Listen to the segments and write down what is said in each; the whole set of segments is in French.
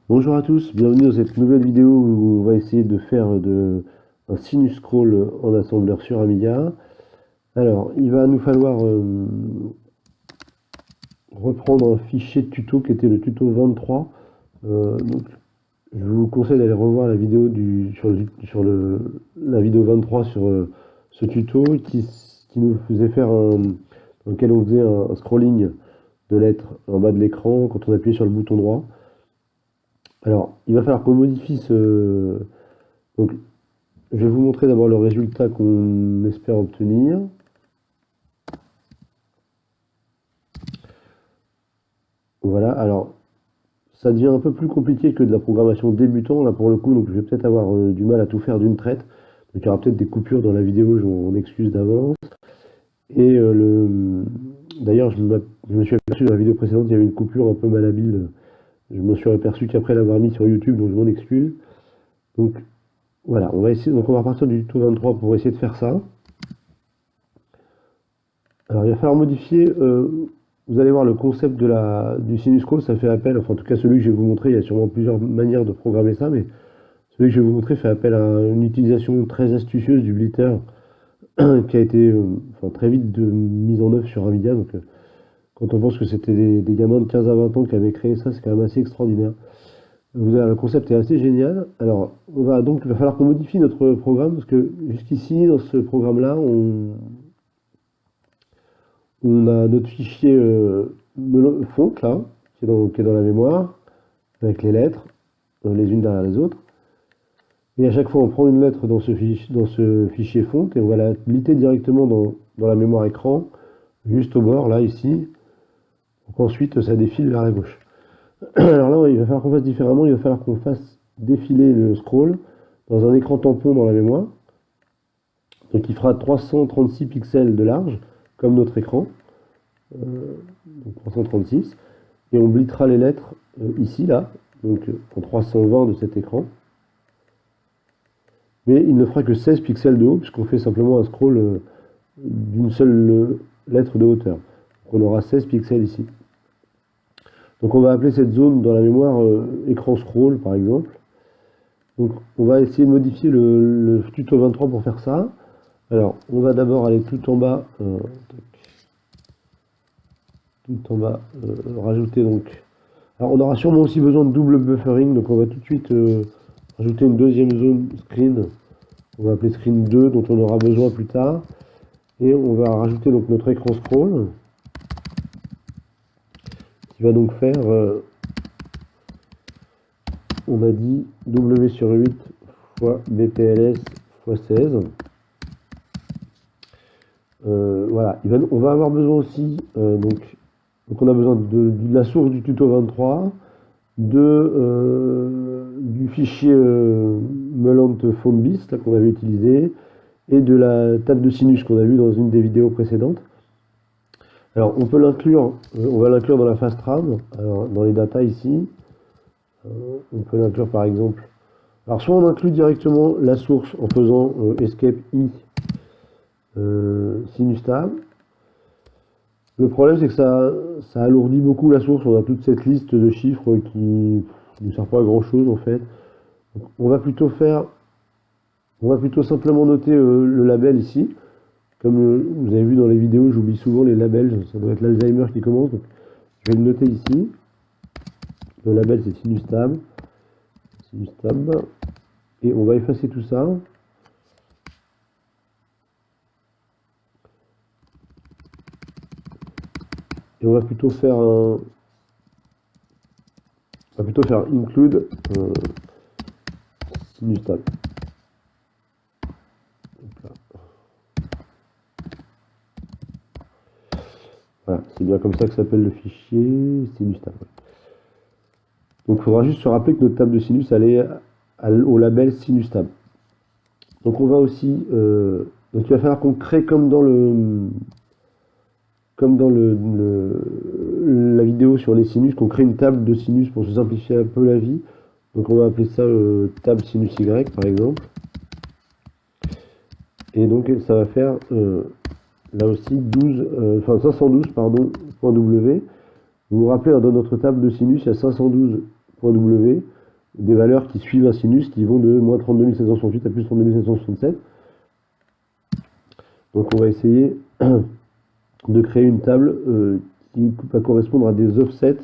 Bonjour à tous, bienvenue dans cette nouvelle vidéo où on va essayer de faire un sinus scroll en assembleur sur Amiga. Alors, il va nous falloir reprendre un fichier de tuto qui était le tuto 23. Donc, je vous conseille d'aller revoir la vidéo la vidéo 23 sur ce tuto qui nous faisait faire dans lequel on faisait un scrolling de lettres en bas de l'écran quand on appuyait sur le bouton droit. Alors, il va falloir qu'on modifie ce. Donc, je vais vous montrer d'abord le résultat qu'on espère obtenir. Voilà, alors ça devient un peu plus compliqué que de la programmation débutant là pour le coup, donc je vais peut-être avoir du mal à tout faire d'une traite. Donc il y aura peut-être des coupures dans la vidéo, je m'en excuse d'avance. Et d'ailleurs, je me suis aperçu dans la vidéo précédente, il y avait une coupure un peu malhabile. Je m'en suis aperçu qu'après l'avoir mis sur YouTube, donc je m'en excuse. Donc voilà, on va essayer, donc on va partir du tuto 23 pour essayer de faire ça. Alors il va falloir modifier, vous allez voir le concept du sinus scroll, ça fait appel, enfin en tout cas celui que je vais vous montrer, il y a sûrement plusieurs manières de programmer ça, mais celui que je vais vous montrer fait appel à une utilisation très astucieuse du blitter qui a été très vite mise en œuvre sur Amiga. Donc quand on pense que c'était des gamins de 15 à 20 ans qui avaient créé ça, c'est quand même assez extraordinaire. Le concept est assez génial. Alors il va falloir qu'on modifie notre programme parce que jusqu'ici dans ce programme-là, on a notre fichier font là, qui est dans la mémoire, avec les lettres, les unes derrière les autres. Et à chaque fois, on prend une lettre dans ce fichier font et on va la blitter directement dans la mémoire écran, juste au bord, là, ici. Donc ensuite, ça défile vers la gauche. Alors là, il va falloir qu'on fasse différemment. Il va falloir qu'on fasse défiler le scroll dans un écran tampon dans la mémoire. Donc il fera 336 pixels de large, comme notre écran. Donc 336. Et on blittera les lettres ici, là, donc en 320 de cet écran. Mais il ne fera que 16 pixels de haut, puisqu'on fait simplement un scroll d'une seule lettre de hauteur. Donc on aura 16 pixels ici. Donc on va appeler cette zone dans la mémoire écran scroll, par exemple. Donc on va essayer de modifier le tuto 23 pour faire ça. Alors on va d'abord aller tout en bas, rajouter donc. Alors on aura sûrement aussi besoin de double buffering, donc on va tout de suite rajouter une deuxième zone screen. On va appeler screen 2, dont on aura besoin plus tard. Et on va rajouter donc notre écran scroll, qui va donc faire, on a dit W sur 8 fois BPLS fois 16. Voilà, on va avoir besoin aussi, donc on a besoin de la source du tuto 23, du fichier Melant Fontbis qu'on avait utilisé, et de la table de sinus qu'on a vu dans une des vidéos précédentes. Alors on peut l'inclure, on va l'inclure dans la fast RAM, alors, dans les datas ici. On peut l'inclure par exemple. Alors soit on inclut directement la source en faisant escape i sinus tab. Le problème c'est que ça alourdit beaucoup la source, on a toute cette liste de chiffres qui ne sert pas à grand chose en fait. Donc, on va plutôt simplement noter le label ici. Comme vous avez vu dans les vidéos, j'oublie souvent les labels, ça doit être l'Alzheimer qui commence. Donc je vais le noter ici. Le label c'est sinus tab. Et on va effacer tout ça. Et on va plutôt faire include sinus tab. Voilà, c'est bien comme ça que s'appelle le fichier sinus tab. Donc il faudra juste se rappeler que notre table de sinus elle est au label sinus tab. Donc on va aussi, donc il va falloir qu'on crée comme dans la vidéo sur les sinus, qu'on crée une table de sinus pour se simplifier un peu la vie. Donc on va appeler ça table sinus Y par exemple. Et donc ça va faire là aussi 512 .w. Vous vous rappelez, dans notre table de sinus, il y a 512.w. des valeurs qui suivent un sinus qui vont de moins 32 768 à plus 32 767. Donc on va essayer de créer une table qui va correspondre à des offsets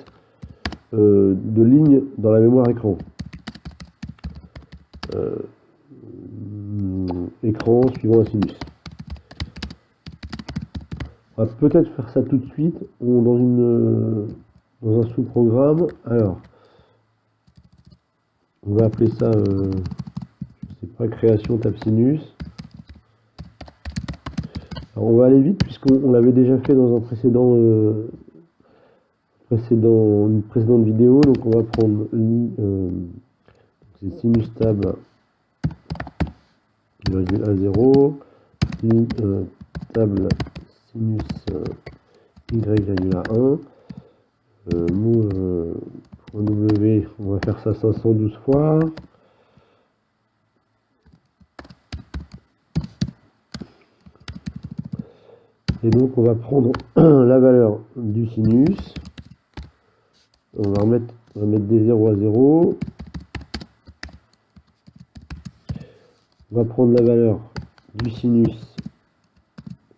de lignes dans la mémoire écran. Écran suivant un sinus. On va peut-être faire ça tout de suite dans un sous-programme. Alors, on va appeler ça, je sais pas, création tab sinus. Alors on va aller vite puisqu'on l'avait déjà fait dans un une précédente vidéo. Donc on va prendre c'est sinus tab virgule 1 0, table sinus y virgule 1, w, on va faire ça 512 fois. Et donc on va prendre la valeur du sinus, on va mettre des 0 à 0, on va prendre la valeur du sinus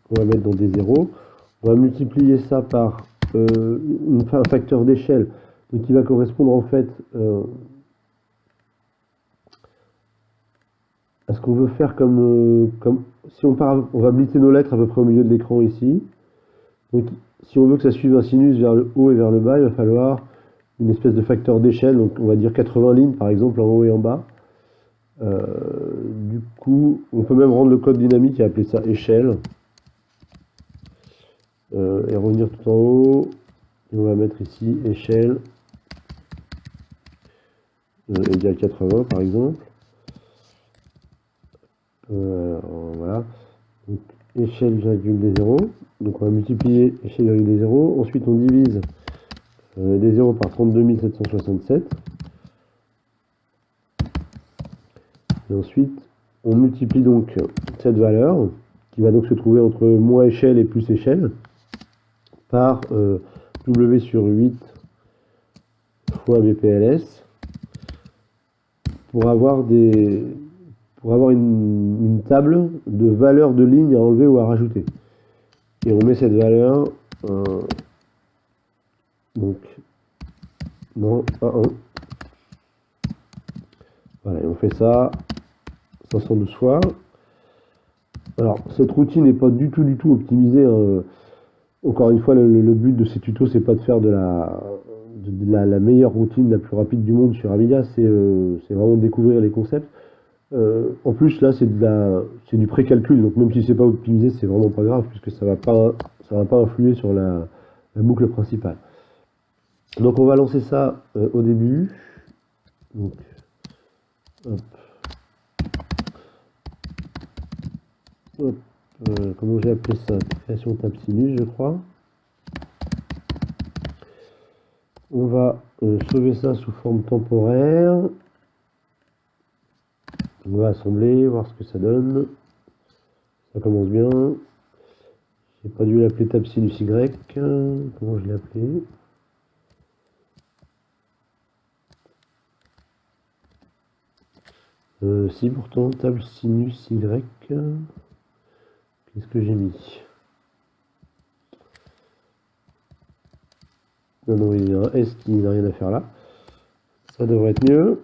qu'on va mettre dans des 0, on va multiplier ça par un facteur d'échelle, donc qui va correspondre en fait à ce qu'on veut faire comme si on va blitzer nos lettres à peu près au milieu de l'écran ici. Donc si on veut que ça suive un sinus vers le haut et vers le bas, il va falloir une espèce de facteur d'échelle, donc on va dire 80 lignes par exemple en haut et en bas. Du coup, on peut même rendre le code dynamique et appeler ça échelle. Et revenir tout en haut. Et on va mettre ici échelle égale 80 par exemple. Voilà. Donc, échelle virgule des 0. Donc on va multiplier échelle virgule des 0. Ensuite on divise des 0 par 32 767. Et ensuite on multiplie donc cette valeur qui va donc se trouver entre moins échelle et plus échelle par W sur 8 fois BPLS pour avoir une table de valeurs de lignes à enlever ou à rajouter. Et on met cette valeur donc dans 1, 1. Voilà, et on fait ça 512 fois. Alors, cette routine n'est pas du tout optimisée. Hein. Encore une fois, le but de ces tutos, c'est pas de faire de la meilleure routine, la plus rapide du monde sur Amiga, c'est vraiment de découvrir les concepts. En plus, là, c'est du précalcul, donc même si c'est pas optimisé, c'est vraiment pas grave, puisque ça va pas influer sur la boucle principale. Donc, on va lancer ça au début. Donc, hop. Hop. Comment j'ai appelé ça? Création tab sinus, je crois. On va sauver ça sous forme temporaire. On va assembler, voir ce que ça donne. Ça commence bien. J'ai pas dû l'appeler tab sinus Y. Comment je l'ai appelé? Si pourtant, tab sinus Y. Qu'est-ce que j'ai mis? Non, il y a un S qui n'a rien à faire là. Ça devrait être mieux.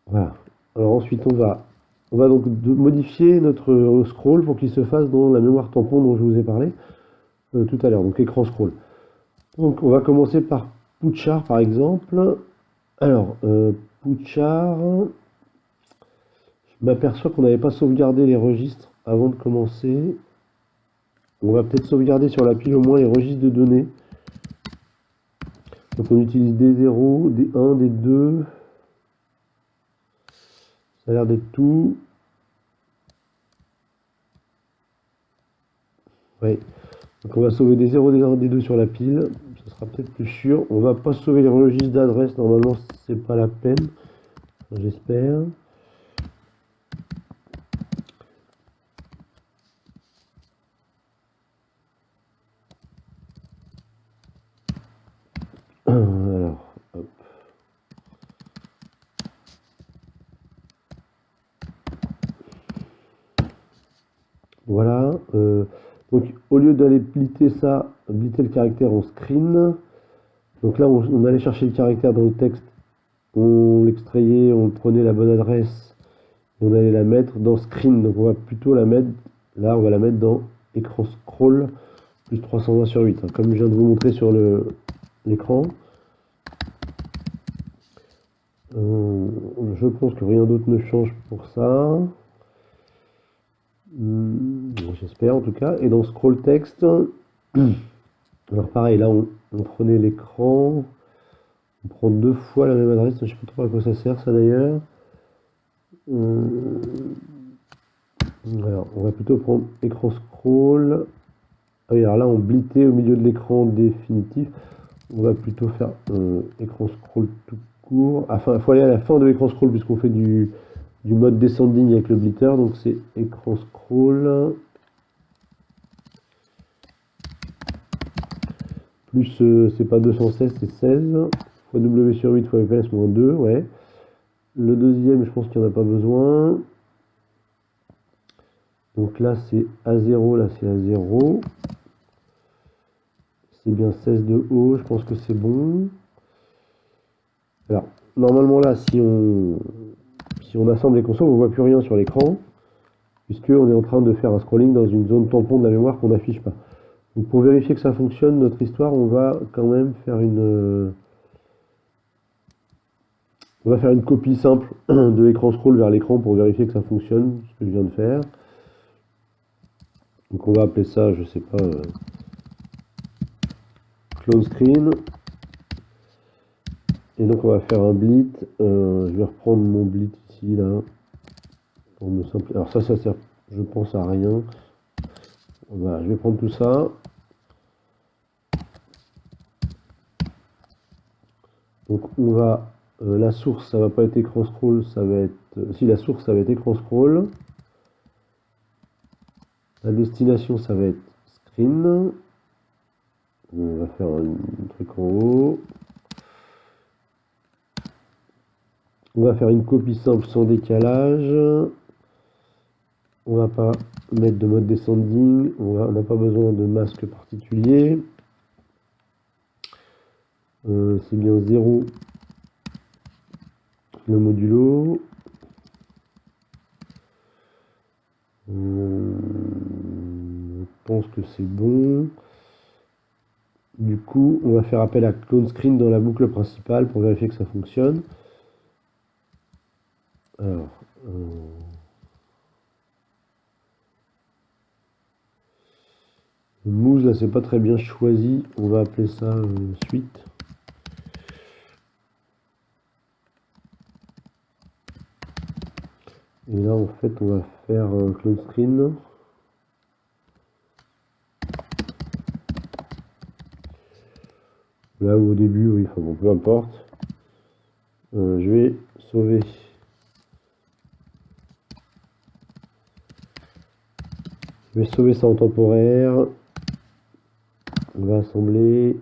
Voilà. Alors ensuite, on va donc modifier notre scroll pour qu'il se fasse dans la mémoire tampon dont je vous ai parlé tout à l'heure. Donc écran scroll. Donc on va commencer par Poutchar par exemple. Alors, Poutchar, je m'aperçois qu'on n'avait pas sauvegardé les registres avant de commencer. On va peut-être sauvegarder sur la pile au moins les registres de données. Donc on utilise des 0, des 1, des 2. Ça a l'air d'être tout. Ouais. Donc on va sauver des 0, des 1, des 2 sur la pile. Ça sera peut-être plus sûr. On va pas sauver les registres d'adresse. Normalement, c'est pas la peine. J'espère. Alors, hop. Voilà. Donc, au lieu d'aller splitter ça, splitter le caractère en screen, donc là, on allait chercher le caractère dans le texte, on l'extrayait, on prenait la bonne adresse, et on allait la mettre dans screen. Donc, on va plutôt la mettre, là, on va la mettre dans écran scroll, plus 320/8, hein, comme je viens de vous montrer sur l'écran. Je pense que rien d'autre ne change pour ça. J'espère en tout cas. Et dans scroll text, alors pareil, là on prenait l'écran, on prend 2 fois la même adresse, je sais pas trop à quoi ça sert ça d'ailleurs. Alors on va plutôt prendre écran scroll. Ah oui, alors là on blittait au milieu de l'écran définitif. On va plutôt faire écran scroll tout court. Enfin, il faut aller à la fin de l'écran scroll puisqu'on fait du mode descending avec le blitter. Donc c'est écran scroll. Plus, c'est pas 216, c'est 16. Fois W/8 fois FPS moins 2, ouais. Le deuxième, je pense qu'il n'y en a pas besoin. Donc là, c'est A0, là, c'est A0. C'est bien 16 de haut, je pense que c'est bon. Alors, normalement là, si on assemble les consoles, on ne voit plus rien sur l'écran, puisqu'on est en train de faire un scrolling dans une zone tampon de la mémoire qu'on n'affiche pas. Donc pour vérifier que ça fonctionne, notre histoire, on va quand même faire une copie simple de l'écran scroll vers l'écran pour vérifier que ça fonctionne, ce que je viens de faire. Donc on va appeler ça, je sais pas, clone screen. Et donc on va faire un blit. Je vais reprendre mon blit ici là pour me simplifier. Alors ça sert, je pense, à rien. Voilà, je vais prendre tout ça. Donc on va la source, ça va pas être écran scroll, ça va être si la source ça va être écran scroll. La destination ça va être screen. On va faire un truc en haut. On va faire une copie simple sans décalage. On va pas mettre de mode descending. On n'a pas besoin de masque particulier. C'est bien 0 le modulo. Je pense que c'est bon. Du coup, on va faire appel à clone screen dans la boucle principale pour vérifier que ça fonctionne. Alors, le mouse là, c'est pas très bien choisi. On va appeler ça suite. Et là, en fait, on va faire clone screen. Là où au début, oui, enfin bon, peu importe. Je vais sauver. Je vais sauver ça en temporaire. On va assembler.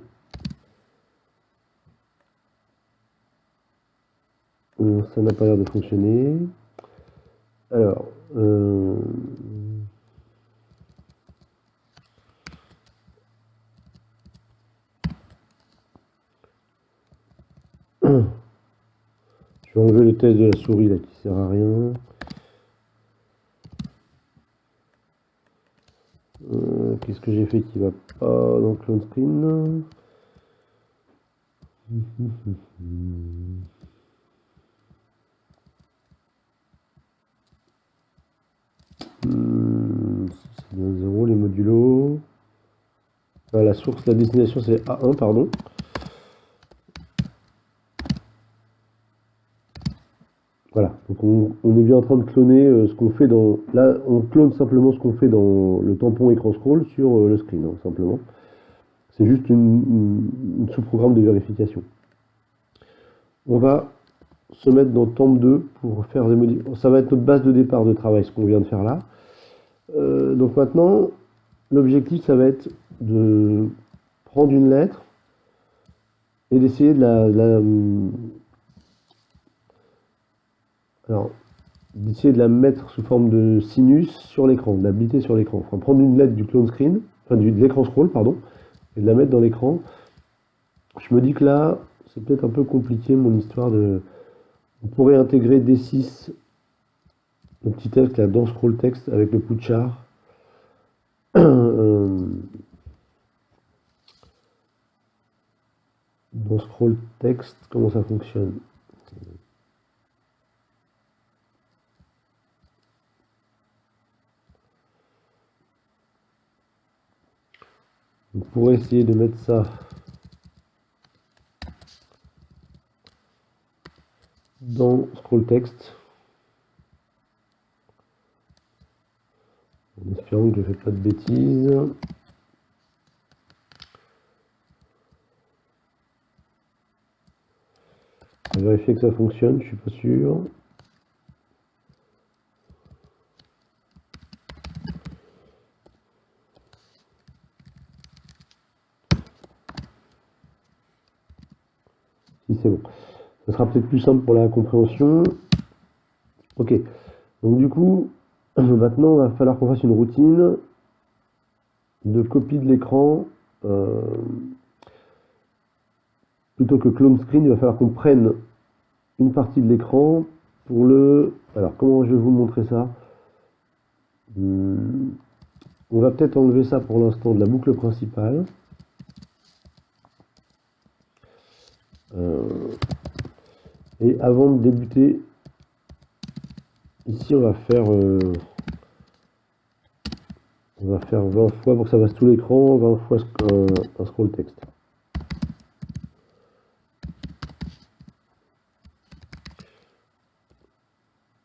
Ça n'a pas l'air de fonctionner. Alors, je vais enlever le test de la souris là qui sert à rien. Qu'est-ce que j'ai fait qui va pas dans clone screen? C'est bien 0 les modulos. La source, la destination c'est A1, pardon. Voilà, donc on est bien en train de cloner ce qu'on fait dans... Là, on clone simplement ce qu'on fait dans le tampon écran scroll sur le screen, hein, simplement. C'est juste une sous-programme de vérification. On va se mettre dans temp2 pour faire des modifications. Ça va être notre base de départ de travail, ce qu'on vient de faire là. Donc maintenant, l'objectif, ça va être de prendre une lettre et d'essayer alors, d'essayer de la mettre sous forme de sinus sur l'écran, de la blitter sur l'écran. Enfin, prendre une lettre du clone screen, enfin de l'écran scroll, pardon, et de la mettre dans l'écran. Je me dis que là, c'est peut-être un peu compliqué mon histoire de. On pourrait intégrer D6, le petit texte là, dans scroll text avec le Putchar. Dans scroll text, comment ça fonctionne? On pourrait essayer de mettre ça dans scroll text, en espérant que je ne fais pas de bêtises. On va vérifier que ça fonctionne, je suis pas sûr. Si c'est bon. Ça sera peut-être plus simple pour la compréhension. Ok. Donc du coup, maintenant, il va falloir qu'on fasse une routine de copie de l'écran. Plutôt que clone screen, il va falloir qu'on prenne une partie de l'écran pour le... Alors, comment je vais vous montrer ça? On va peut-être enlever ça pour l'instant de la boucle principale. Et avant de débuter, ici on va faire 20 fois pour que ça fasse tout l'écran, 20 fois un scroll texte.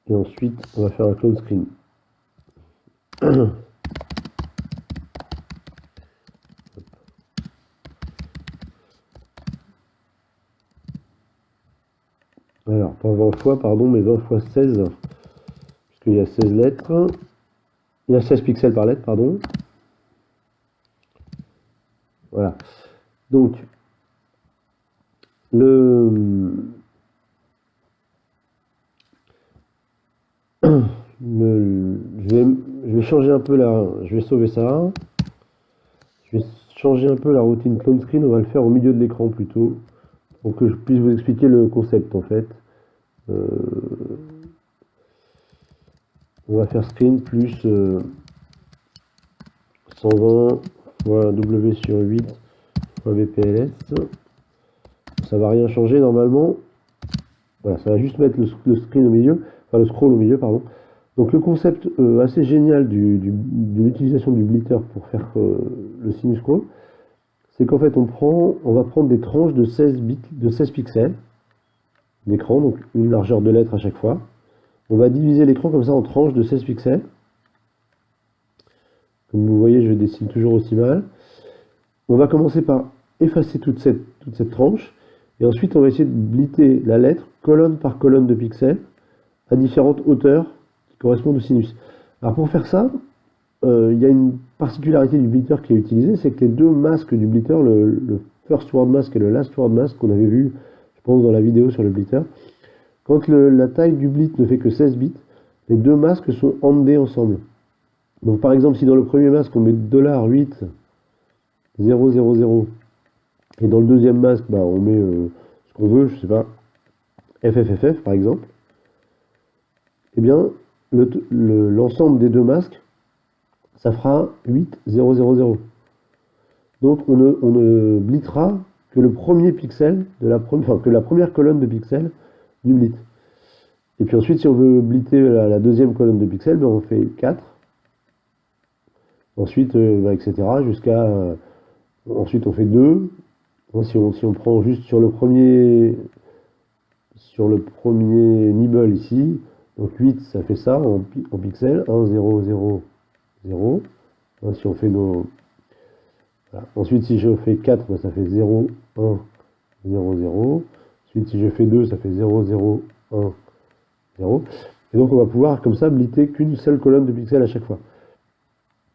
Et ensuite, on va faire un clone screen. Alors, pas 20 fois, pardon, mais 20 fois 16, puisqu'il y a 16 lettres. Il y a 16 pixels par lettre, pardon. Voilà. Donc, je vais changer un peu je vais sauver ça. Je vais changer un peu la routine clone screen. On va le faire au milieu de l'écran plutôt, pour que je puisse vous expliquer le concept en fait. On va faire screen plus 120 fois W sur 8 fois VPLS. Ça va rien changer normalement. Voilà, ça va juste mettre le screen au milieu, enfin le scroll au milieu, pardon. Donc le concept assez génial de l'utilisation du blitter pour faire le sinus scroll, c'est qu'en fait on va prendre des tranches de 16 bits, de 16 pixels d'écran, donc une largeur de lettre à chaque fois. On va diviser l'écran comme ça en tranches de 16 pixels. Comme vous voyez, je dessine toujours aussi mal. On va commencer par effacer toute cette tranche, et ensuite on va essayer de blitter la lettre colonne par colonne de pixels à différentes hauteurs qui correspondent au sinus. Alors pour faire ça, il y a une particularité du blitter qui est utilisée, c'est que les deux masques du blitter, le first word mask et le last word mask qu'on avait vu, je pense, dans la vidéo sur le blitter, quand la taille du blit ne fait que 16 bits, les deux masques sont andés ensemble. Donc par exemple, si dans le premier masque on met $8 000 et dans le deuxième masque on met ce qu'on veut, je sais pas, FFFF par exemple, eh bien l'ensemble des deux masques, ça fera 8 000. Donc on ne blittera que le premier pixel de que la première colonne de pixels du blit. Et puis ensuite, si on veut blitter la deuxième colonne de pixels, on fait 4. Ensuite, etc. Jusqu'à... ensuite, on fait 2. Si on prend juste sur le premier nibble ici, donc 8, ça fait ça en pixels. 1, 0, 0, 0. Si on fait nos... Voilà. Ensuite, si je fais 4, ça fait 0, 1, 0, 0. Ensuite, si je fais 2, ça fait 0, 0, 1, 0. Et donc, on va pouvoir, comme ça, blitter qu'une seule colonne de pixels à chaque fois.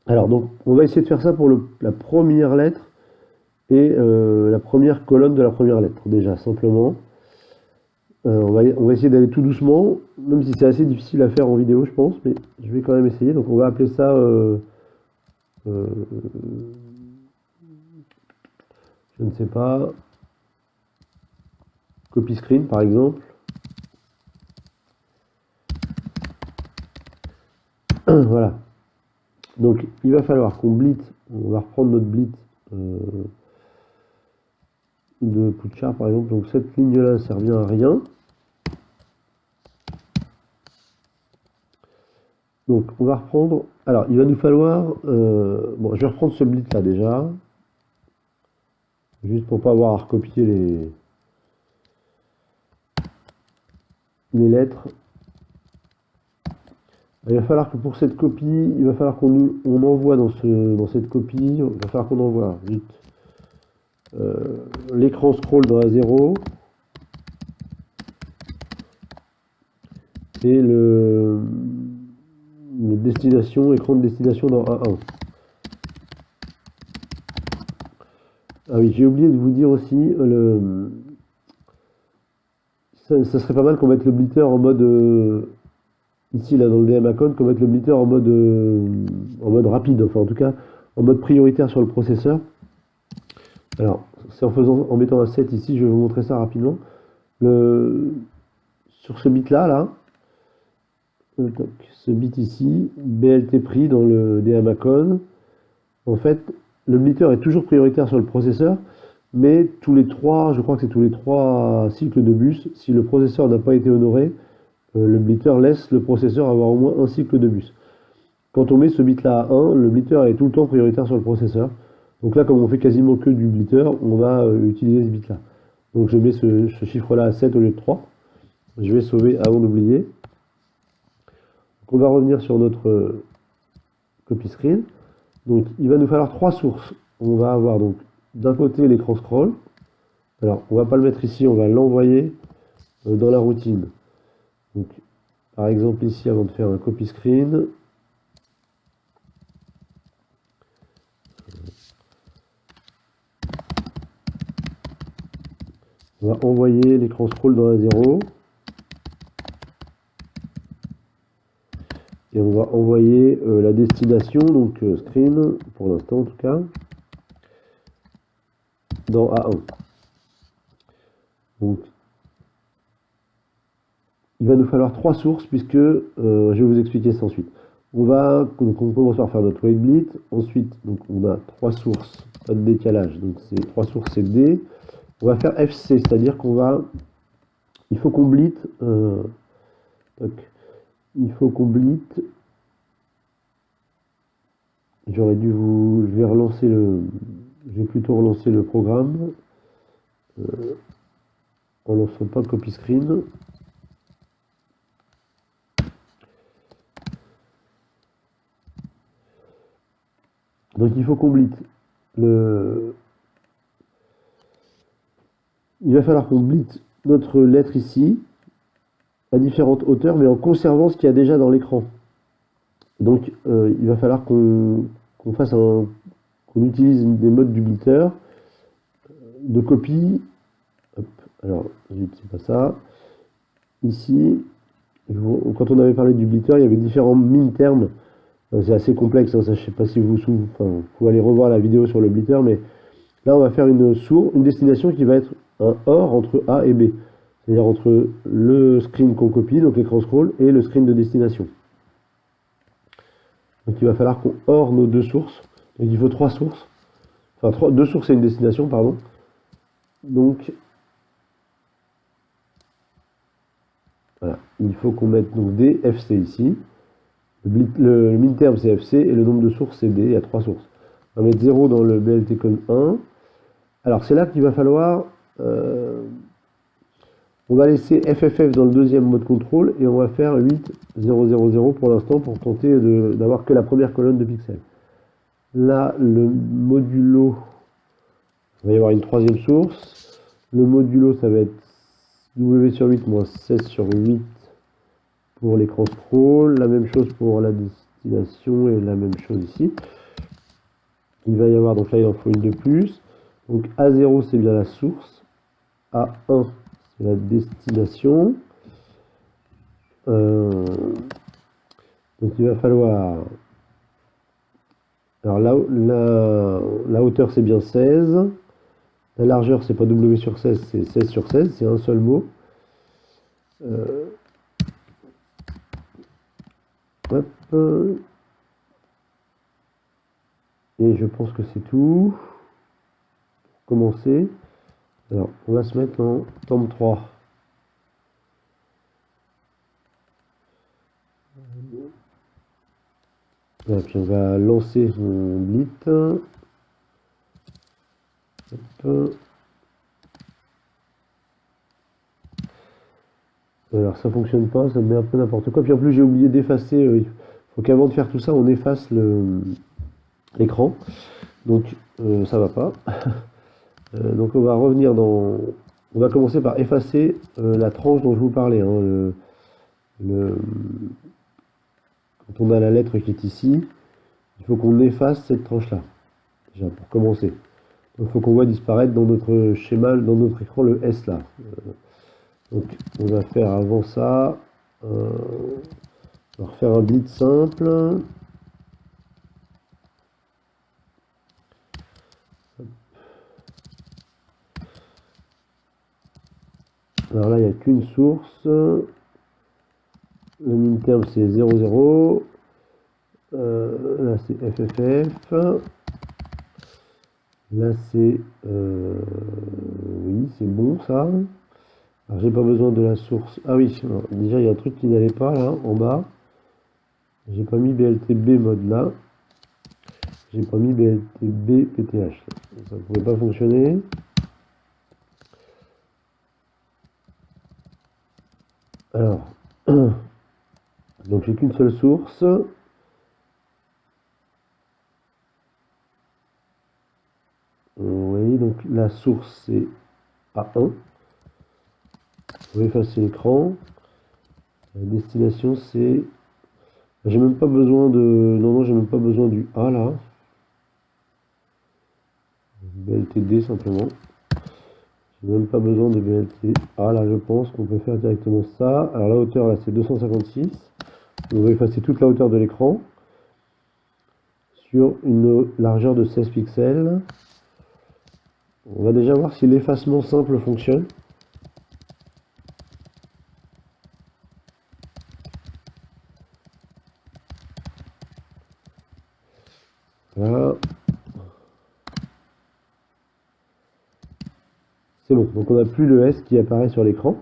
Alors, donc, on va essayer de faire ça pour la première lettre et la première colonne de la première lettre, déjà, simplement. On va essayer d'aller tout doucement, même si c'est assez difficile à faire en vidéo, je pense, mais je vais quand même essayer. Donc on va appeler ça, je ne sais pas, copy screen par exemple. Voilà. Donc il va falloir qu'on blitz, on va reprendre notre blitz de Putchar par exemple. Donc cette ligne-là ne sert bien à rien. Donc on va reprendre. Alors il va nous falloir. Bon, je vais reprendre ce blitz là déjà. Juste pour pas avoir à recopier les lettres. Il va falloir que pour cette copie, il va falloir qu'on envoie dans cette copie, il va falloir qu'on envoie vite l'écran scroll dans A0 et le destination, écran de destination dans A1. Ah oui, j'ai oublié de vous dire aussi, ça serait pas mal qu'on mette le blitter en mode, ici là dans le DMAcon, qu'on mette le blitter en mode rapide, enfin en tout cas en mode prioritaire sur le processeur. Alors, c'est en mettant un 7 ici, je vais vous montrer ça rapidement. Sur ce bit là, ce bit ici, BLT pris dans le DMAcon, en fait, le blitter est toujours prioritaire sur le processeur, mais tous les 3, je crois que c'est tous les 3 cycles de bus, si le processeur n'a pas été honoré, le blitter laisse le processeur avoir au moins un cycle de bus. Quand on met ce bit là à 1, le blitter est tout le temps prioritaire sur le processeur. Donc là, comme on fait quasiment que du blitter, on va utiliser ce bit là. Donc je mets ce chiffre là à 7 au lieu de 3. Je vais sauver avant d'oublier. Donc on va revenir sur notre copy screen. Donc il va nous falloir 3 sources. On va avoir donc d'un côté l'écran scroll. Alors on va pas le mettre ici, on va l'envoyer dans la routine. Donc par exemple ici, avant de faire un copy screen, on va envoyer l'écran scroll dans A0 et on va envoyer la destination, donc screen, pour l'instant en tout cas, dans A1. Donc il va nous falloir 3 sources puisque je vais vous expliquer ça ensuite. On commence par faire notre wait blitz. Ensuite, donc on a 3 sources, pas de décalage. Donc ces 3 sources c'est D. On va faire FC, c'est-à-dire il faut qu'on blitz. Il faut qu'on blitz. Je vais plutôt relancer le programme en lançant pas le copy screen. Donc il faut qu'on blitz il va falloir qu'on blitz notre lettre ici à différentes hauteurs, mais en conservant ce qu'il y a déjà dans l'écran. Donc il va falloir qu'on utilise des modes du blitter de copie. Hop, alors c'est pas ça. Ici, quand on avait parlé du blitter, il y avait différents min-termes. C'est assez complexe, hein, ça, je sais pas si vous vous souvenez, enfin, faut aller revoir la vidéo sur le blitter, mais là on va faire une destination qui va être un OR entre A et B. C'est-à-dire entre le screen qu'on copie, donc l'écran scroll, et le screen de destination. Donc il va falloir qu'on OR nos 2 sources. Donc il faut 3 sources. Enfin 2 sources et une destination, pardon. Donc voilà, il faut qu'on mette donc D, FC ici. Le min-terme c'est FC et le nombre de sources c'est D, il y a 3 sources. On va mettre 0 dans le BLTcon 1. Alors c'est là qu'il va falloir... on va laisser FFF dans le deuxième mode contrôle et on va faire 8,0,0,0 pour l'instant pour tenter d'avoir que la première colonne de pixels. Là, le modulo, il va y avoir une troisième source. Le modulo, ça va être W sur 8 moins 16 sur 8 pour l'écran scroll. La même chose pour la destination et la même chose ici. Il va y avoir, donc là il en faut une de plus. Donc A0 c'est bien la source, A1 c'est la destination. Donc il va falloir... Alors la hauteur c'est bien 16. La largeur c'est pas W sur 16, c'est 16 sur 16, c'est un seul mot. Hop. Et je pense que c'est tout. Pour commencer. Alors on va se mettre en tome 3. Et puis on va lancer son blit. Hop. Alors ça fonctionne pas, ça me met un peu n'importe quoi. Puis en plus j'ai oublié d'effacer. Il faut qu'avant de faire tout ça, on efface l'écran. Donc ça va pas. Donc on va revenir dans. On va commencer par effacer la tranche dont je vous parlais. Hein, quand on a la lettre qui est ici, il faut qu'on efface cette tranche-là. Déjà pour commencer. Donc il faut qu'on voit disparaître dans notre schéma, dans notre écran, le S là. Donc on va faire avant ça, on va refaire un blit simple. Alors là il n'y a qu'une source. Le min-term c'est 0,0. Là c'est FFF. Là c'est... oui c'est bon ça. Alors j'ai pas besoin de la source. Ah oui, alors, déjà il y a un truc qui n'allait pas là, en bas. J'ai pas mis BLTB mode là. J'ai pas mis BLTB PTH là. Ça ne pouvait pas fonctionner. Alors, donc j'ai qu'une seule source. Vous voyez, donc la source c'est A1. Vous pouvez effacer l'écran. La destination c'est... J'ai même pas besoin de... Non, j'ai même pas besoin du A là. BLTD simplement. J'ai même pas besoin de BLTA là, je pense qu'on peut faire directement ça. Alors la hauteur là c'est 256. On va effacer toute la hauteur de l'écran sur une largeur de 16 pixels. On va déjà voir si l'effacement simple fonctionne. Voilà. C'est bon, donc on n'a plus le S qui apparaît sur l'écran.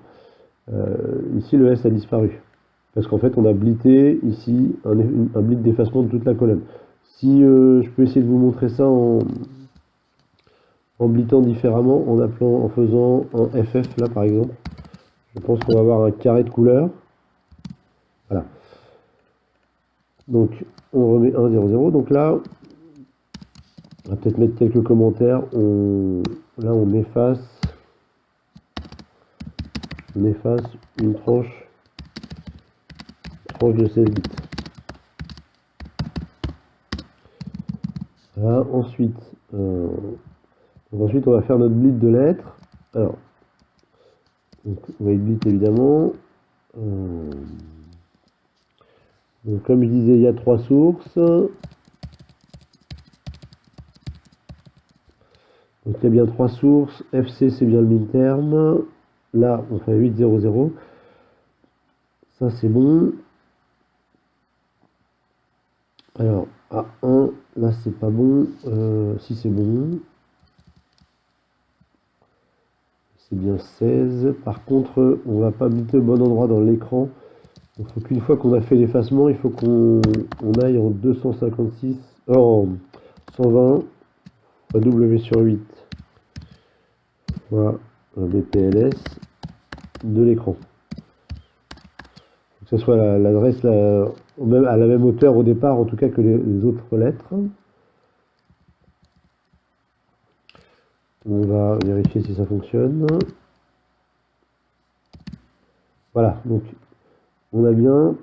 Ici le S a disparu. Parce qu'en fait on a blité ici un blit d'effacement de toute la colonne. Si je peux essayer de vous montrer ça en blitant différemment, en faisant un FF là par exemple, je pense qu'on va avoir un carré de couleur. Voilà. Donc on remet 1, 0, 0. Donc là, on va peut-être mettre quelques commentaires. Là on efface une tranche de 16 bits. Voilà. Ensuite, on va faire notre blit de lettres. Alors, donc, on va blit évidemment. Donc, comme je disais, il y a 3 sources. Donc, il y a bien 3 sources. FC, c'est bien le min-term. Là, on fait 8, 0, 0. Ça, c'est bon. Alors, A1, là, c'est pas bon. Si, c'est bon. C'est bien 16. Par contre, on va pas bliter au bon endroit dans l'écran. Il faut qu'une fois qu'on a fait l'effacement, il faut qu'on aille en 256, en 120 fois W sur 8 fois BPLS de l'écran. Que ce soit l'adresse à la même hauteur au départ, en tout cas que les autres lettres. On va vérifier si ça fonctionne. Voilà, donc on a bien,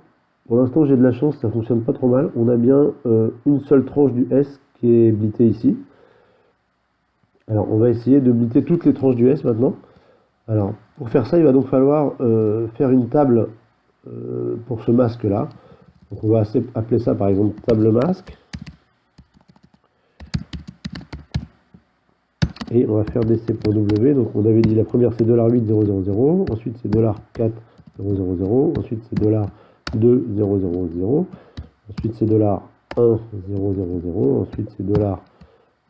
pour l'instant j'ai de la chance, ça fonctionne pas trop mal. On a bien une seule tranche du S qui est blitée ici. Alors, on va essayer de blitter toutes les tranches du S maintenant. Alors, pour faire ça, il va donc falloir faire une table pour ce masque-là. Donc, on va appeler ça par exemple table masque. Et on va faire DC.W. Donc, on avait dit la première c'est $8,000. Ensuite, c'est $4,000. Ensuite, c'est $2,000. Ensuite, c'est $1,000. Ensuite, c'est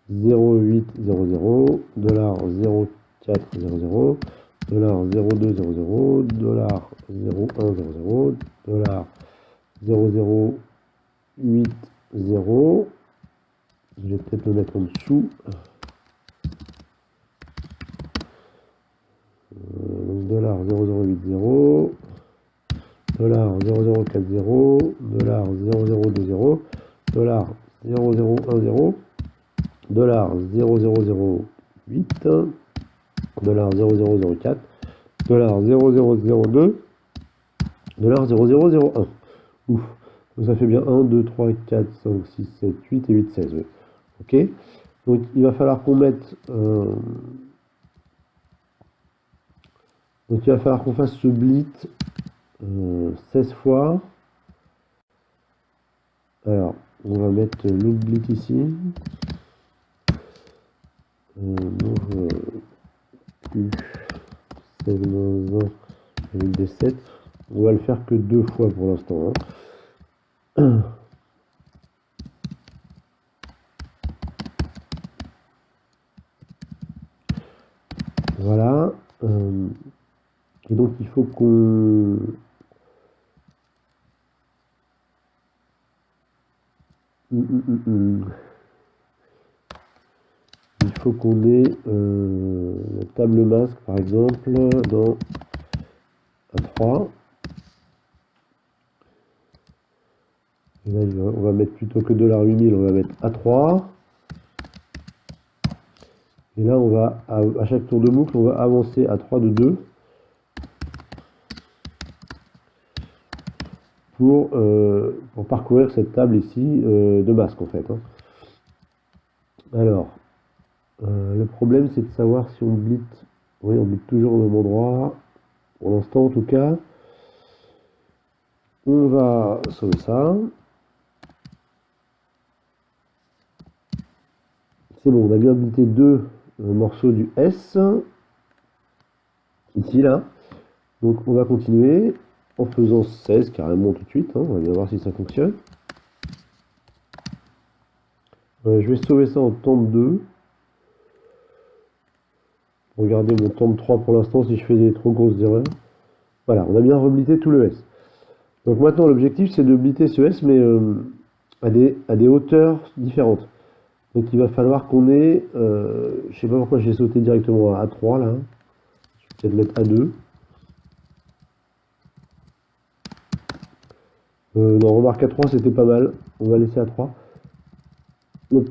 $0,800, $0,400, $0,200, $0,100, $0,080. Je vais peut-être le mettre en dessous. Donc $0,080, $0,040, $0,020, $0,010, $0,0008, $0,0004, $0,0002, $0,0001. Ouf, donc ça fait bien 1, 2, 3, 4, 5, 6, 7, 8 et 8, 16. Oui. Ok, donc il va falloir qu'on mette... donc il va falloir qu'on fasse ce blit 16 fois. Alors, on va mettre l'autre blit ici. Donc, U16-1 avec des 7. On va le faire que 2 fois pour l'instant. Hein. Voilà. Et donc il faut qu'on... Il faut qu'on ait la table masque par exemple dans A3. Et là, on va mettre plutôt que $8000, on va mettre A3. Et là, on va, à chaque tour de boucle, on va avancer à 3 de 2 pour parcourir cette table ici de masque en fait. Hein. Alors, le problème c'est de savoir si on blit. Oui, on blit toujours au même endroit. Pour l'instant en tout cas. On va sauver ça. C'est bon, on a bien blité 2 morceaux du S. Ici, là. Donc on va continuer en faisant 16 carrément tout de suite. Hein. On va bien voir si ça fonctionne. Je vais sauver ça en temps de 2. Regardez mon temps de 3 pour l'instant si je fais des trop grosses erreurs. Voilà, on a bien reblité tout le S. Donc maintenant l'objectif c'est de bliter ce S mais à des hauteurs différentes. Donc il va falloir qu'on ait, je sais pas pourquoi j'ai sauté directement à A3 là. Je vais peut-être mettre A2. Non, remarque A3 c'était pas mal. On va laisser A3. Donc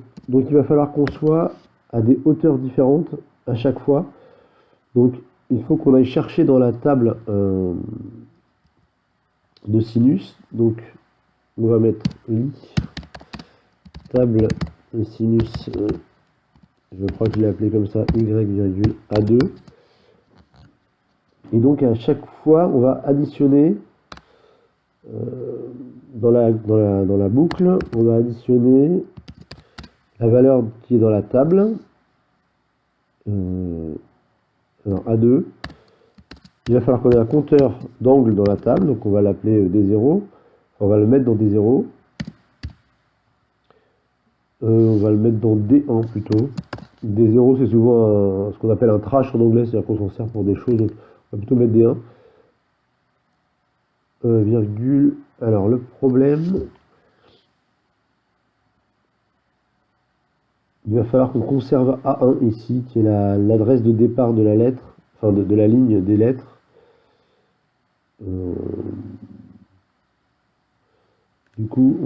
il va falloir qu'on soit à des hauteurs différentes à chaque fois. Donc il faut qu'on aille chercher dans la table de sinus. Donc on va mettre I, table de sinus, je crois que je l'ai appelé comme ça, Y virgule A2. Et donc à chaque fois on va additionner dans la boucle, on va additionner la valeur qui est dans la table. Alors A2, il va falloir qu'on ait un compteur d'angle dans la table, donc on va l'appeler D0, on va le mettre dans D0, on va le mettre dans D1 plutôt. D0 c'est souvent ce qu'on appelle un trash en anglais, c'est-à-dire qu'on s'en sert pour des choses, donc on va plutôt mettre D1. Virgule, alors le problème, il va falloir qu'on conserve A1 ici, qui est l'adresse de départ de la lettre, enfin de la ligne des lettres. Du coup,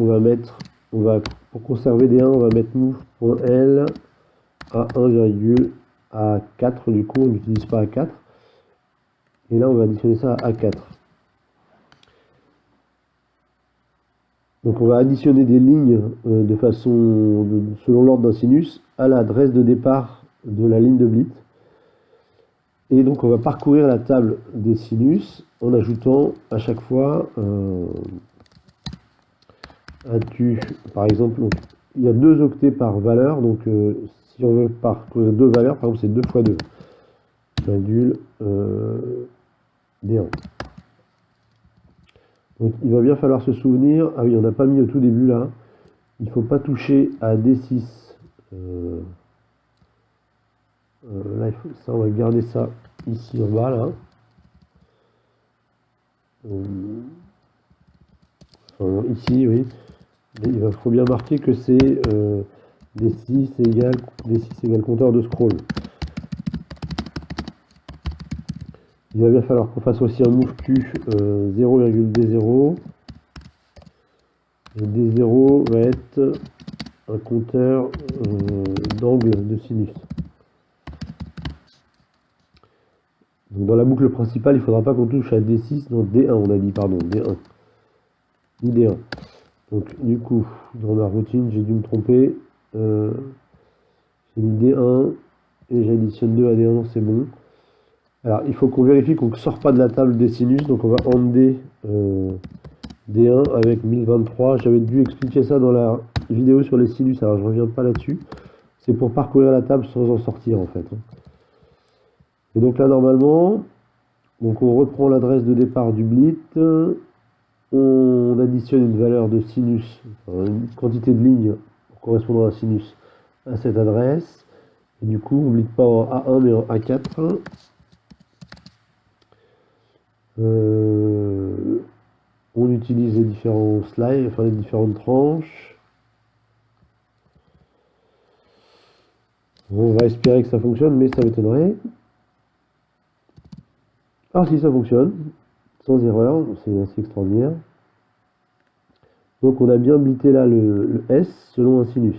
pour conserver D1, on va mettre move.l A1, A4, du coup, on n'utilise pas A4. Et là, on va additionner ça à A4. Donc on va additionner des lignes de façon selon l'ordre d'un sinus à l'adresse de départ de la ligne de blit. Et donc on va parcourir la table des sinus en ajoutant à chaque fois un tu. Par exemple, donc, il y a 2 octets par valeur, donc si on veut parcourir 2 valeurs, par exemple c'est 2 fois 2. Virgule D1. Donc il va bien falloir se souvenir, ah oui on n'a pas mis au tout début là, il ne faut pas toucher à D6. Là ça on va garder ça ici en bas là. Enfin, ici oui. Il faut bien marquer que c'est D6 égale compteur de scroll. Il va bien falloir qu'on fasse aussi un move Q 0,D0. Et D0 va être un compteur d'angle de sinus. Donc dans la boucle principale, il ne faudra pas qu'on touche à D6, non D1 on a dit, pardon, D1. Ni D1. Donc du coup, dans ma routine, j'ai dû me tromper. J'ai mis D1 et j'additionne 2 à D1, non c'est bon. Alors il faut qu'on vérifie qu'on ne sort pas de la table des sinus, donc on va ender D1 avec 1023. J'avais dû expliquer ça dans la vidéo sur les sinus, alors je ne reviens pas là-dessus. C'est pour parcourir la table sans en sortir en fait. Et donc là normalement, donc on reprend l'adresse de départ du blit, on additionne une valeur de sinus, enfin une quantité de lignes correspondant à sinus à cette adresse. Et du coup, on ne blit pas en A1 mais en A4. On utilise les différents slides, enfin les différentes tranches. On va espérer que ça fonctionne, mais ça m'étonnerait. Ah si ça fonctionne, sans erreur, c'est assez extraordinaire. Donc on a bien blité là le S selon un sinus.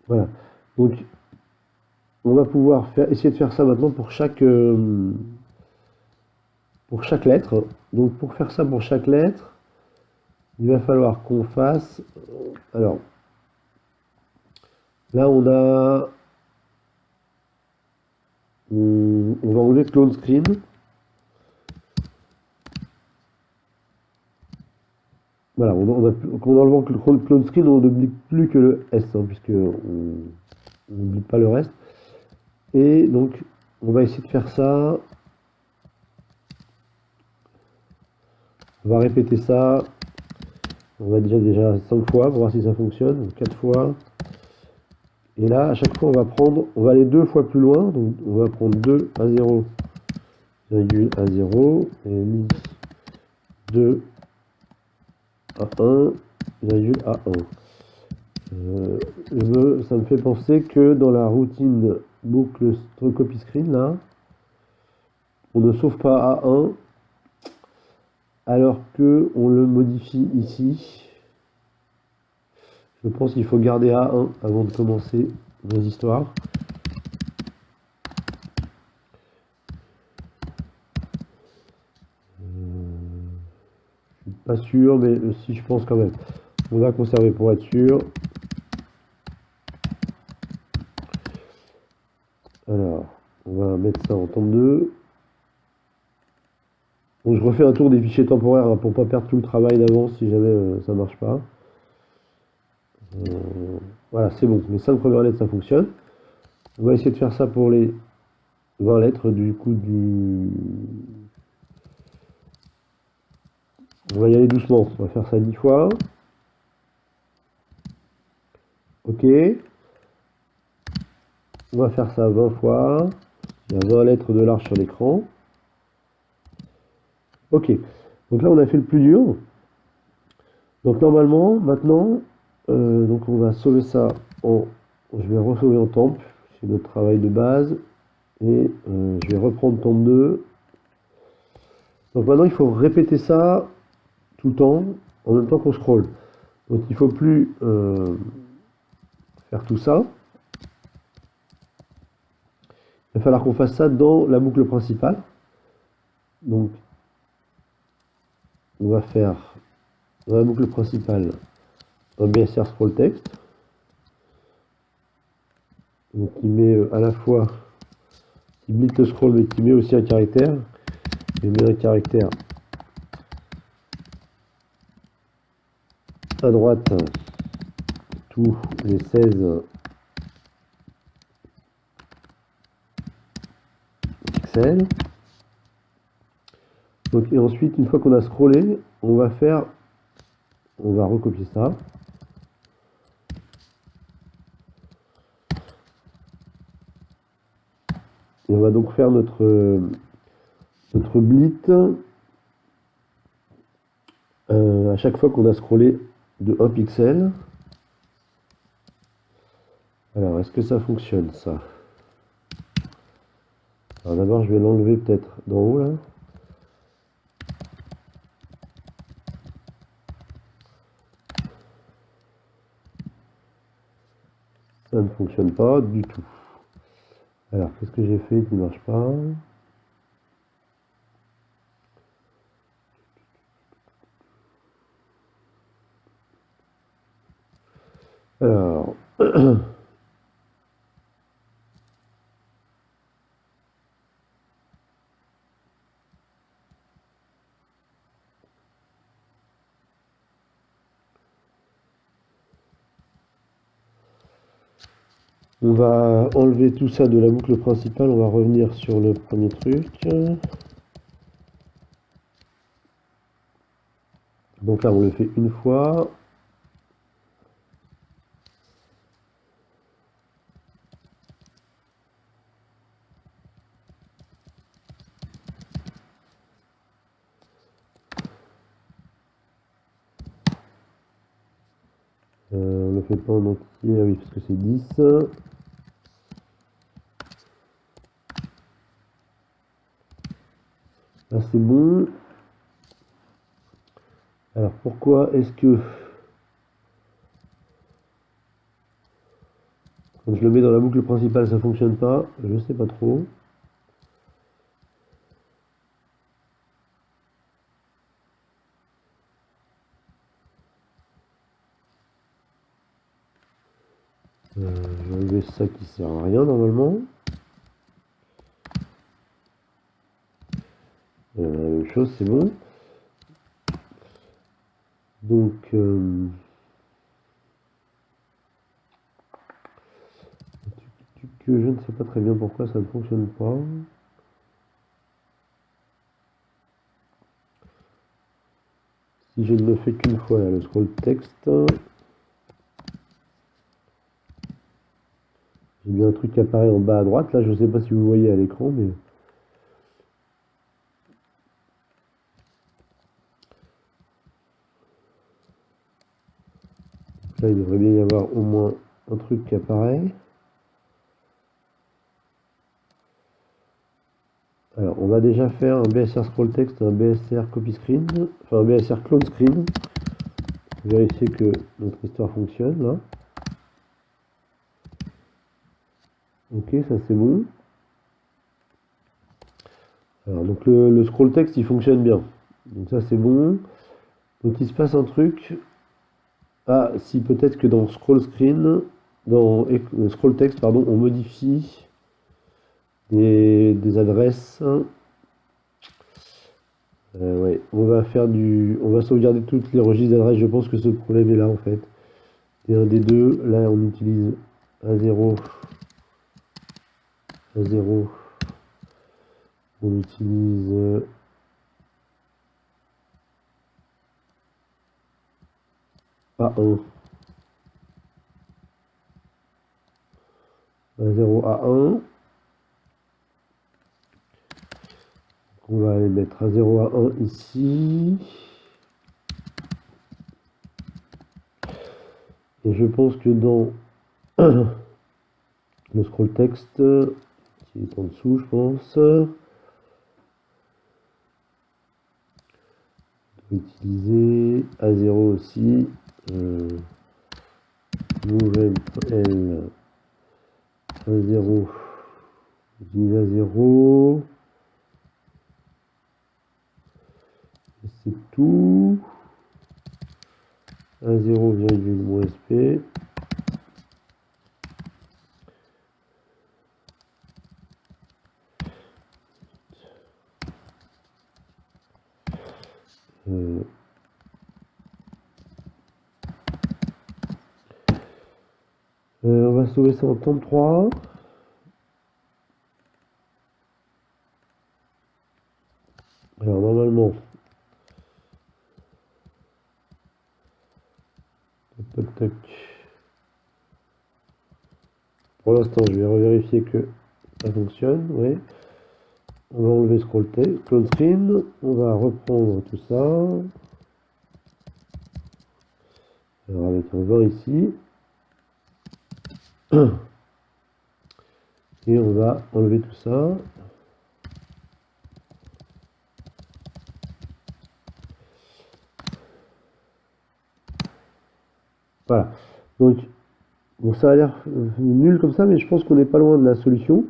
Voilà. Donc on va pouvoir essayer de faire ça maintenant pour chaque lettre. Donc pour faire ça pour chaque lettre, il va falloir qu'on fasse... Alors, là on a... On va enlever clone screen. Voilà, en enlevant le clone screen, on n'oublie plus que le S, hein, puisque on n'oublie pas le reste. Et donc, on va essayer de faire ça. On va répéter ça. On va déjà 5 fois pour voir si ça fonctionne. 4 fois. Et là, à chaque fois, on va aller 2 fois plus loin. Donc, on va prendre 2 à 0, virgule à 0, et 2 à 1, virgule à 1. Ça me fait penser que dans la routine boucle copy screen, là, on ne sauve pas à 1, alors que on le modifie ici. Je pense qu'il faut garder A1 avant de commencer nos histoires. Je suis pas sûr, mais si je pense quand même. On va conserver pour être sûr. Alors, on va mettre ça en temps 2. Bon, je refais un tour des fichiers temporaires hein, pour pas perdre tout le travail d'avance si jamais ça marche pas. Voilà, c'est bon. Les 5 premières lettres, ça fonctionne. On va essayer de faire ça pour les 20 lettres du coup du... On va y aller doucement. On va faire ça 10 fois. Ok. On va faire ça 20 fois. Il y a 20 lettres de large sur l'écran. Ok. Donc là, on a fait le plus dur. Donc normalement, maintenant, donc on va sauver ça en... Je vais resauver en temp. C'est notre travail de base. Et je vais reprendre temp 2. Donc maintenant, il faut répéter ça tout le temps, en même temps qu'on scroll. Donc il ne faut plus faire tout ça. Il va falloir qu'on fasse ça dans la boucle principale. Donc on va faire dans la boucle principale un BSR scroll text. Donc qui met à la fois, qui blit le scroll mais qui met aussi un caractère. Je mets un caractère à droite, tous les 16 pixels. Donc, et ensuite, une fois qu'on a scrollé, on va recopier ça. Et on va donc faire notre blit à chaque fois qu'on a scrollé de 1 pixel. Alors, est-ce que ça fonctionne, ça? Alors d'abord, je vais l'enlever peut-être d'en haut, là. Ça ne fonctionne pas du tout. Alors, qu'est-ce que j'ai fait qui ne marche pas? Alors, on va enlever tout ça de la boucle principale, on va revenir sur le premier truc. Donc là, on le fait une fois. On le fait pas en entier, ah oui, parce que c'est 10. Là, c'est bon. Alors, pourquoi est-ce que quand je le mets dans la boucle principale, ça fonctionne pas? Je sais pas trop. Je vais enlever ça qui sert à rien normalement. La même chose, c'est bon. Donc, je ne sais pas très bien pourquoi ça ne fonctionne pas. Si je ne le fais qu'une fois, là, le scroll texte, j'ai bien un truc qui apparaît en bas à droite. Là, je ne sais pas si vous voyez à l'écran, mais là, il devrait bien y avoir au moins un truc qui apparaît. Alors, on va déjà faire un BSR scroll text, un BSR copy screen, enfin un BSR clone screen. Vérifier que notre histoire fonctionne là. Ok, ça c'est bon. Alors, donc le scroll text il fonctionne bien. Donc ça c'est bon. Donc il se passe un truc. Ah, si peut-être que dans scroll screen, dans scroll text, pardon, on modifie des adresses. Ouais, on va sauvegarder toutes les registres d'adresses. Je pense que ce problème est là en fait. D1, D2, là on utilise A0, A0. On utilise A1. A0, A1. On va aller mettre A0, A1 ici. Et je pense que dans le scroll text, qui est en dessous, je pense, on peut utiliser A0 aussi. Nouvelle L A0. Utilise A0. C'est tout. A0, virgule, moins SP. On va sauver ça en temps de 3. Alors normalement, tac, tac. Pour l'instant, je vais revérifier que ça fonctionne. Ouais. On va enlever scroll clone screen. On va reprendre tout ça. Alors avec un 20 ici. Et on va enlever tout ça. Voilà. Donc, bon, ça a l'air nul comme ça, mais je pense qu'on n'est pas loin de la solution.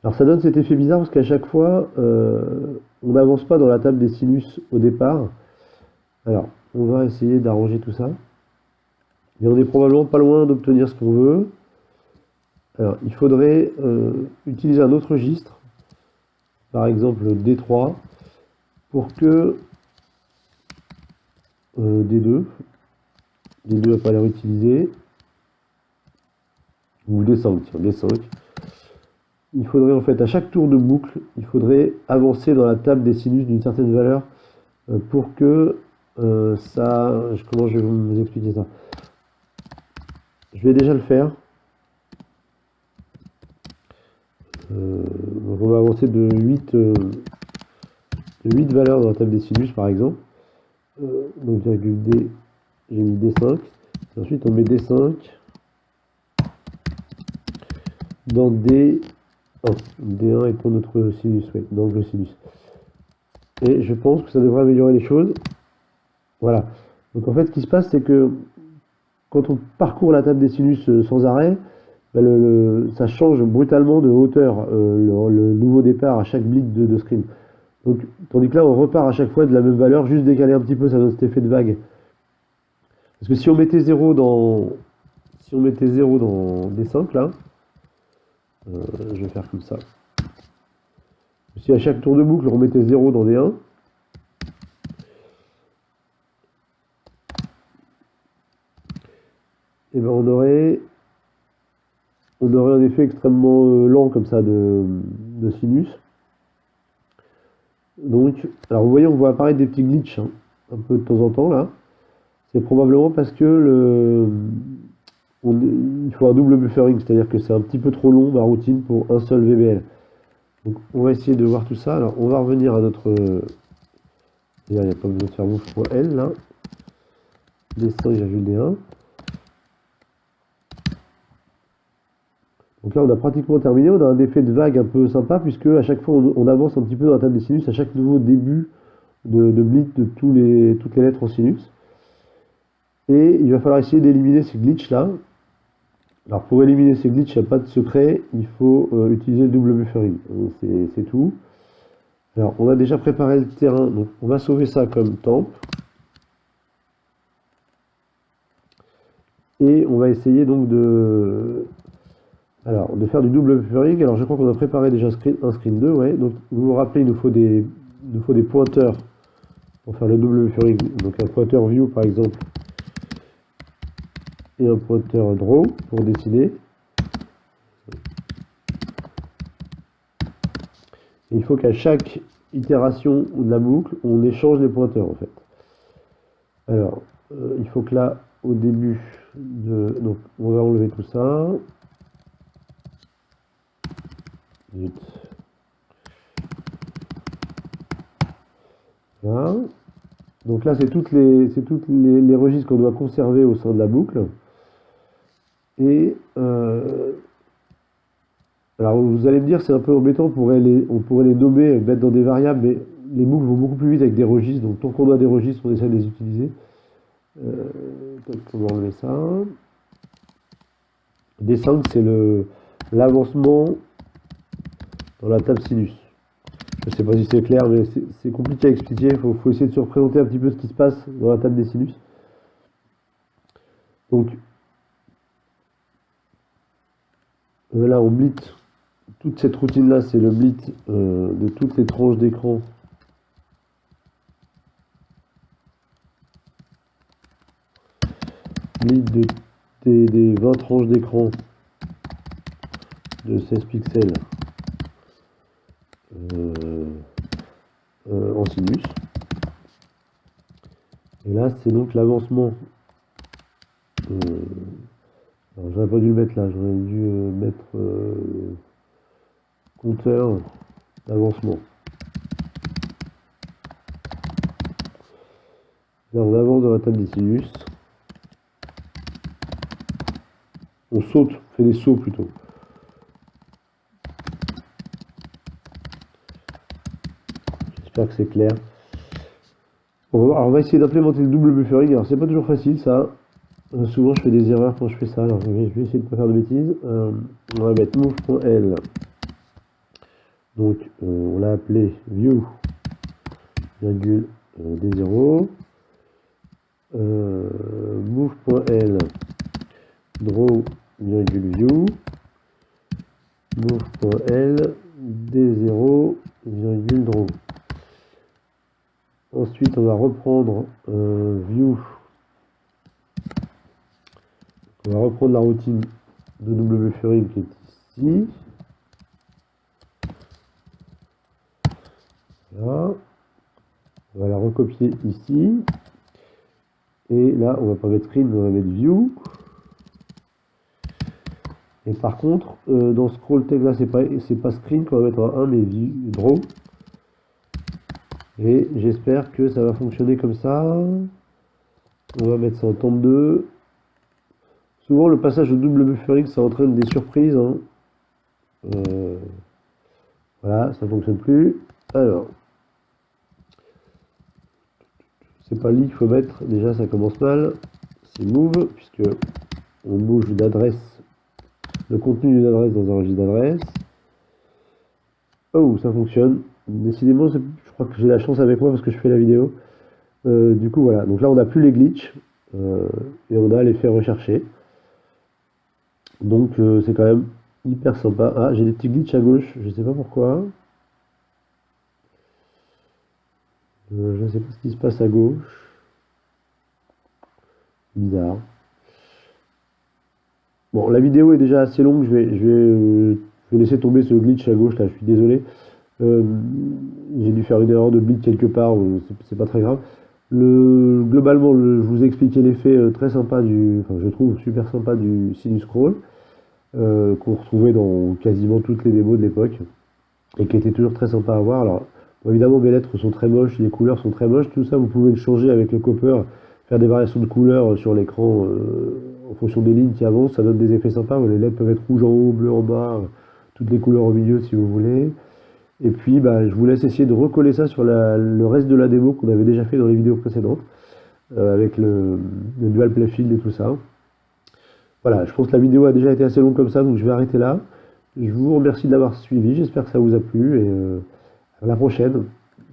Alors ça donne cet effet bizarre parce qu'à chaque fois, on n'avance pas dans la table des sinus au départ. Alors, on va essayer d'arranger tout ça. Mais on est probablement pas loin d'obtenir ce qu'on veut. Alors, il faudrait utiliser un autre registre, par exemple D3, pour que D2 n'a pas l'air utilisé, ou D5, tiens, D5. Il faudrait en fait, à chaque tour de boucle, il faudrait avancer dans la table des sinus d'une certaine valeur pour que ça... Comment je vais vous expliquer ça? Je vais déjà le faire. Donc on va avancer de 8 valeurs dans la table des sinus par exemple. Donc virgule D, j'ai mis D5. Et ensuite on met D5 dans D1. D1 étant notre sinus, oui, donc le sinus. Et je pense que ça devrait améliorer les choses. Voilà. Donc en fait ce qui se passe c'est que quand on parcourt la table des sinus sans arrêt, ça change brutalement de hauteur le nouveau départ à chaque blit de screen. Donc, tandis que là, on repart à chaque fois de la même valeur, juste décaler un petit peu, ça donne cet effet de vague. Parce que si on mettait 0 dans, D5, là, je vais faire comme ça. Si à chaque tour de boucle, on remettait 0 dans D1, et ben on aurait un effet extrêmement lent comme ça de sinus. Donc, alors vous voyez, on voit apparaître des petits glitches hein, un peu de temps en temps là. C'est probablement parce que il faut un double buffering, c'est-à-dire que c'est un petit peu trop long ma routine pour un seul VBL. Donc on va essayer de voir tout ça. Alors on va revenir à notre... il n'y a pas besoin de faire move.l là. D5,D1. Donc là on a pratiquement terminé, on a un effet de vague un peu sympa puisque à chaque fois on avance un petit peu dans la table des sinus à chaque nouveau début de blit de toutes les lettres en sinus. Et il va falloir essayer d'éliminer ces glitches là. Alors pour éliminer ces glitches, il n'y a pas de secret, il faut utiliser le double buffering, c'est tout. Alors on a déjà préparé le terrain, donc on va sauver ça comme temp. Et on va essayer donc de faire du double buffering. Alors je crois qu'on a préparé déjà un screen 2, ouais. Donc vous vous rappelez, il nous faut des pointeurs pour faire le double buffering. Donc un pointeur view par exemple et un pointeur draw pour dessiner. Et il faut qu'à chaque itération de la boucle, on échange les pointeurs en fait. Alors, il faut que là, au début donc on va enlever tout ça. Vite. Voilà. Donc là, c'est toutes les registres qu'on doit conserver au sein de la boucle. Et alors vous allez me dire c'est un peu embêtant, on pourrait les nommer, mettre dans des variables, mais les boucles vont beaucoup plus vite avec des registres, donc tant qu'on a des registres, on essaie de les utiliser. On va enlever ça. D5 c'est l'avancement dans la table sinus. Je ne sais pas si c'est clair, mais c'est compliqué à expliquer, il faut essayer de se représenter un petit peu ce qui se passe dans la table des sinus. Donc là on blit. Toute cette routine là c'est le blit de toutes les tranches d'écran split des 20 tranches d'écran de 16 pixels en sinus. Et là, c'est donc l'avancement. Alors, j'aurais pas dû le mettre là, j'aurais dû mettre compteur d'avancement. Là, on avance dans la table des sinus. On saute, on fait des sauts plutôt. J'espère que c'est clair. Alors on va essayer d'implémenter le double buffering. Alors c'est pas toujours facile ça. Souvent je fais des erreurs quand je fais ça. Alors je vais essayer de ne pas faire de bêtises. On va mettre move.l. Donc on l'a appelé view virgule d0. Move.l draw virgule view. Move.l d0 virgule draw. Ensuite, on va reprendre view. On va reprendre la routine de double buffering qui est ici. Voilà. On va la recopier ici. Et là, on va pas mettre screen, on va mettre view. Et par contre, dans scroll text là, c'est pas screen qu'on va mettre un 1, mais view, draw. Et j'espère que ça va fonctionner comme ça. On va mettre ça en temps 2. Souvent le passage au double buffering ça entraîne des surprises. Hein. Voilà, ça fonctionne plus. Alors, c'est pas lit qu'il faut mettre. Déjà ça commence mal. C'est move, puisque on bouge d'adresse, le contenu d'une adresse dans un registre d'adresse. Oh, ça fonctionne. Décidément, je crois que j'ai la chance avec moi parce que je fais la vidéo. Du coup, voilà. Donc là, on n'a plus les glitches et on a l'effet recherché. Donc, c'est quand même hyper sympa. Ah, j'ai des petits glitches à gauche. Je sais pas pourquoi. Je ne sais pas ce qui se passe à gauche. Bizarre. Bon, la vidéo est déjà assez longue. Je vais laisser tomber ce glitch à gauche là. Je suis désolé. J'ai dû faire une erreur de bit quelque part, c'est pas très grave. Globalement, je vous ai expliqué l'effet très sympa je trouve super sympa du sinus scroll, qu'on retrouvait dans quasiment toutes les démos de l'époque, et qui était toujours très sympa à voir. Alors, bon, évidemment, mes lettres sont très moches, les couleurs sont très moches, tout ça vous pouvez le changer avec le copper, faire des variations de couleurs sur l'écran en fonction des lignes qui avancent, ça donne des effets sympas. Les lettres peuvent être rouges en haut, bleu en bas, toutes les couleurs au milieu si vous voulez. Et puis je vous laisse essayer de recoller ça sur le reste de la démo qu'on avait déjà fait dans les vidéos précédentes, avec le dual playfield et tout ça. Voilà, je pense que la vidéo a déjà été assez longue comme ça, donc je vais arrêter là. Je vous remercie de l'avoir suivi, j'espère que ça vous a plu, et à la prochaine.